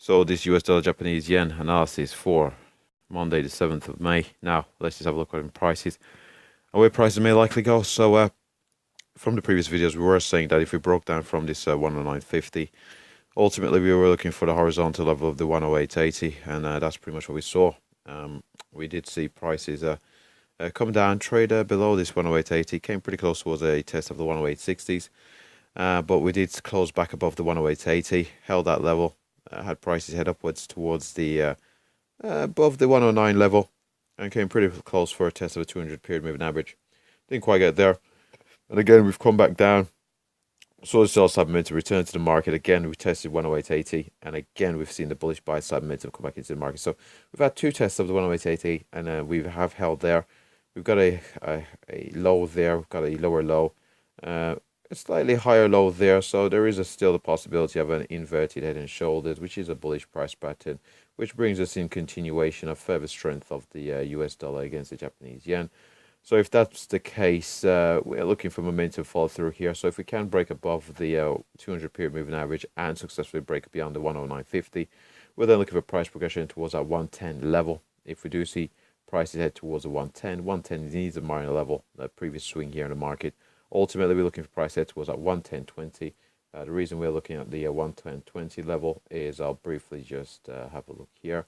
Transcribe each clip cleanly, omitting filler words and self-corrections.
So this US dollar Japanese yen analysis for Monday the 7th of May. Now let's just have a look at prices and where prices may likely go. So from the previous videos we were saying that if we broke down from this 109.50, ultimately we were looking for the horizontal level of the 108.80, and that's pretty much what we saw. We did see prices come down, trade below this 108.80, came pretty close towards a test of the 108.60s, but we did close back above the 108.80, held that level, had prices head upwards towards the above the 109 level, and came pretty close for a test of a 200 period moving average. Didn't quite get there, and again we've come back down. So the sell side momentum return to the market. Again, we tested 108.80, and again we've seen the bullish buy side momentum come back into the market. So we've had two tests of the 108.80, and we have held there. We've got a low there. We've got a lower low, a slightly higher low there. So there is still the possibility of an inverted head and shoulders, which is a bullish price pattern, which brings us in continuation of further strength of the US dollar against the Japanese yen. So if that's the case, we're looking for momentum follow through here. So if we can break above the 200 period moving average and successfully break beyond the 109.50, we're then looking for price progression towards that 110 level. If we do see prices head towards the 110, 110 needs a minor level, the previous swing here in the market. Ultimately, we're looking for price head towards that 110.20. The reason we're looking at the 110.20 level is I'll briefly just have a look here.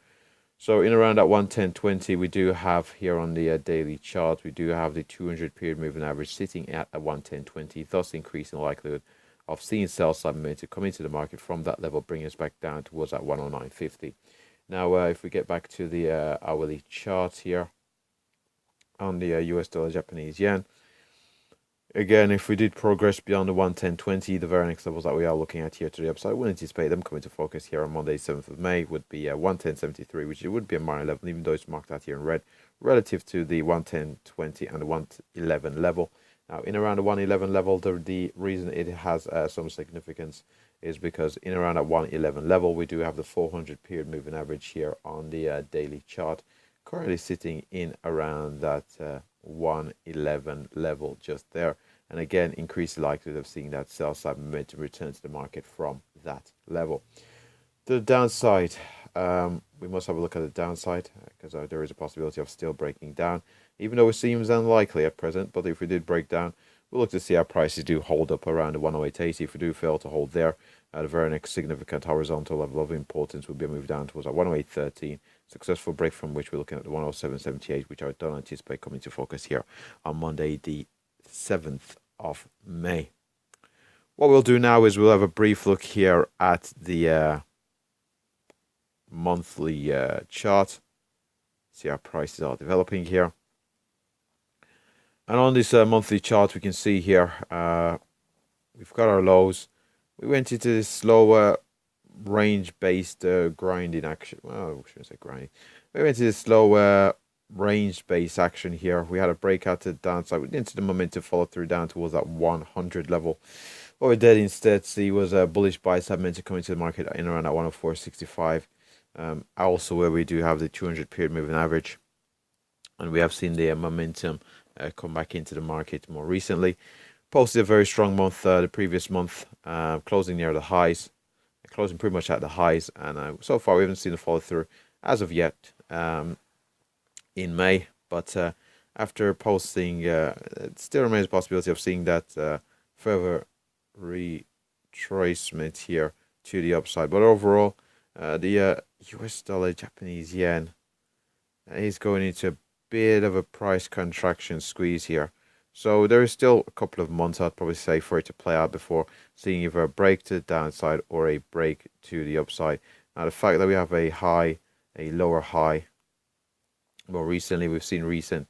So in around that 110.20, we do have here on the daily chart, we do have the 200 period moving average sitting at a 110.20, thus increasing the likelihood of seeing sell side momentum come into the market from that level, bringing us back down towards that 109.50. Now, if we get back to the hourly chart here on the US dollar Japanese yen, again, if we did progress beyond the 110.20, the very next levels that we are looking at here to the upside, we anticipate them coming to focus here on Monday, 7th of May, would be 110.73, which would be a minor level, even though it's marked out here in red, relative to the 110.20 and the 111 level. Now, in around the 111 level, the reason it has some significance is because in around that 111 level, we do have the 400 period moving average here on the daily chart, currently sitting in around that 111 level just there, and again increased the likelihood of seeing that sell side momentum return to the market from that level. To the downside, we must have a look at the downside because there is a possibility of still breaking down, even though it seems unlikely at present. But if we did break down, we'll look to see how prices do hold up around the 108.80. If we do fail to hold there, the very next significant horizontal level of importance will be a move down towards that 108.13. Successful break from which we're looking at the 107.78, which I don't anticipate coming to focus here on Monday, the 7th of May. What we'll do now is we'll have a brief look here at the monthly chart. See how prices are developing here. And on this monthly chart, we can see here we've got our lows. We went into this slower range-based grinding action. Well, I shouldn't say grinding. We went into this slow range-based action here. We had a breakout to the downside. We didn't see the momentum follow through down towards that 100 level. What we did instead see was a bullish buy side momentum coming to the market in around that 104.65. Also where we do have the 200 period moving average. And we have seen the momentum come back into the market more recently. Posted a very strong month the previous month, closing near the highs, closing pretty much at the highs, and so far we haven't seen a follow through as of yet in May. But after posting, it still remains a possibility of seeing that further retracement here to the upside. But overall, the US dollar Japanese yen is going into a bit of a price contraction squeeze here. So there is still a couple of months, I'd probably say, for it to play out before seeing either a break to the downside or a break to the upside. Now, the fact that we have a lower high, more recently, we've seen recent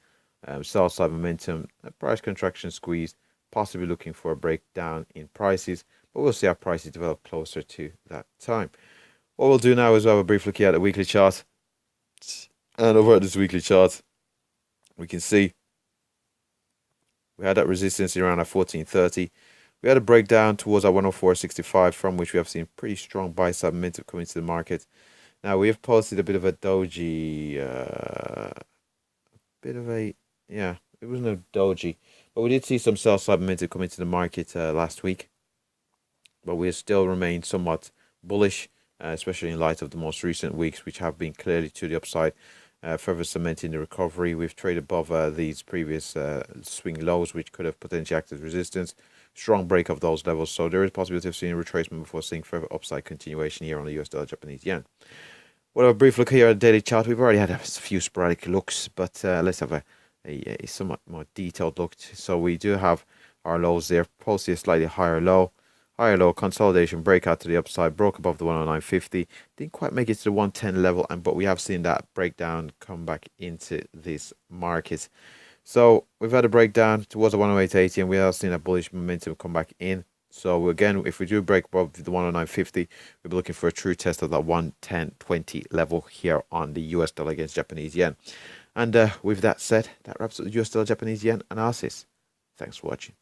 sell side momentum, a price contraction squeeze, possibly looking for a breakdown in prices, but we'll see how prices develop closer to that time. What we'll do now is we'll have a brief look here at the weekly chart. And over at this weekly chart, we can see we had that resistance around at 14.30. We had a breakdown towards our 104.65, from which we have seen pretty strong buy side momentum coming to the market. Now we have posted a bit of a doji, it wasn't a doji, but we did see some sell side momentum coming to the market last week. But we still remain somewhat bullish. especially in light of the most recent weeks, which have been clearly to the upside, further cementing the recovery. We've traded above these previous swing lows, which could have potentially acted as resistance. Strong break of those levels, so there is a possibility of seeing a retracement before seeing further upside continuation here on the US dollar Japanese yen. We'll have a brief look here at the daily chart. We've already had a few sporadic looks, but let's have a somewhat more detailed look. So we do have our lows there, posted a slightly higher low, consolidation, breakout to the upside, broke above the 109.50, didn't quite make it to the 110 level, but we have seen that breakdown come back into this market. So we've had a breakdown towards the 108.80, and we have seen a bullish momentum come back in. So again, if we do break above the 109.50, we'll be looking for a true test of that 110.20 level here on the US dollar against Japanese yen. And with that said, that wraps up the US dollar Japanese yen analysis. Thanks for watching.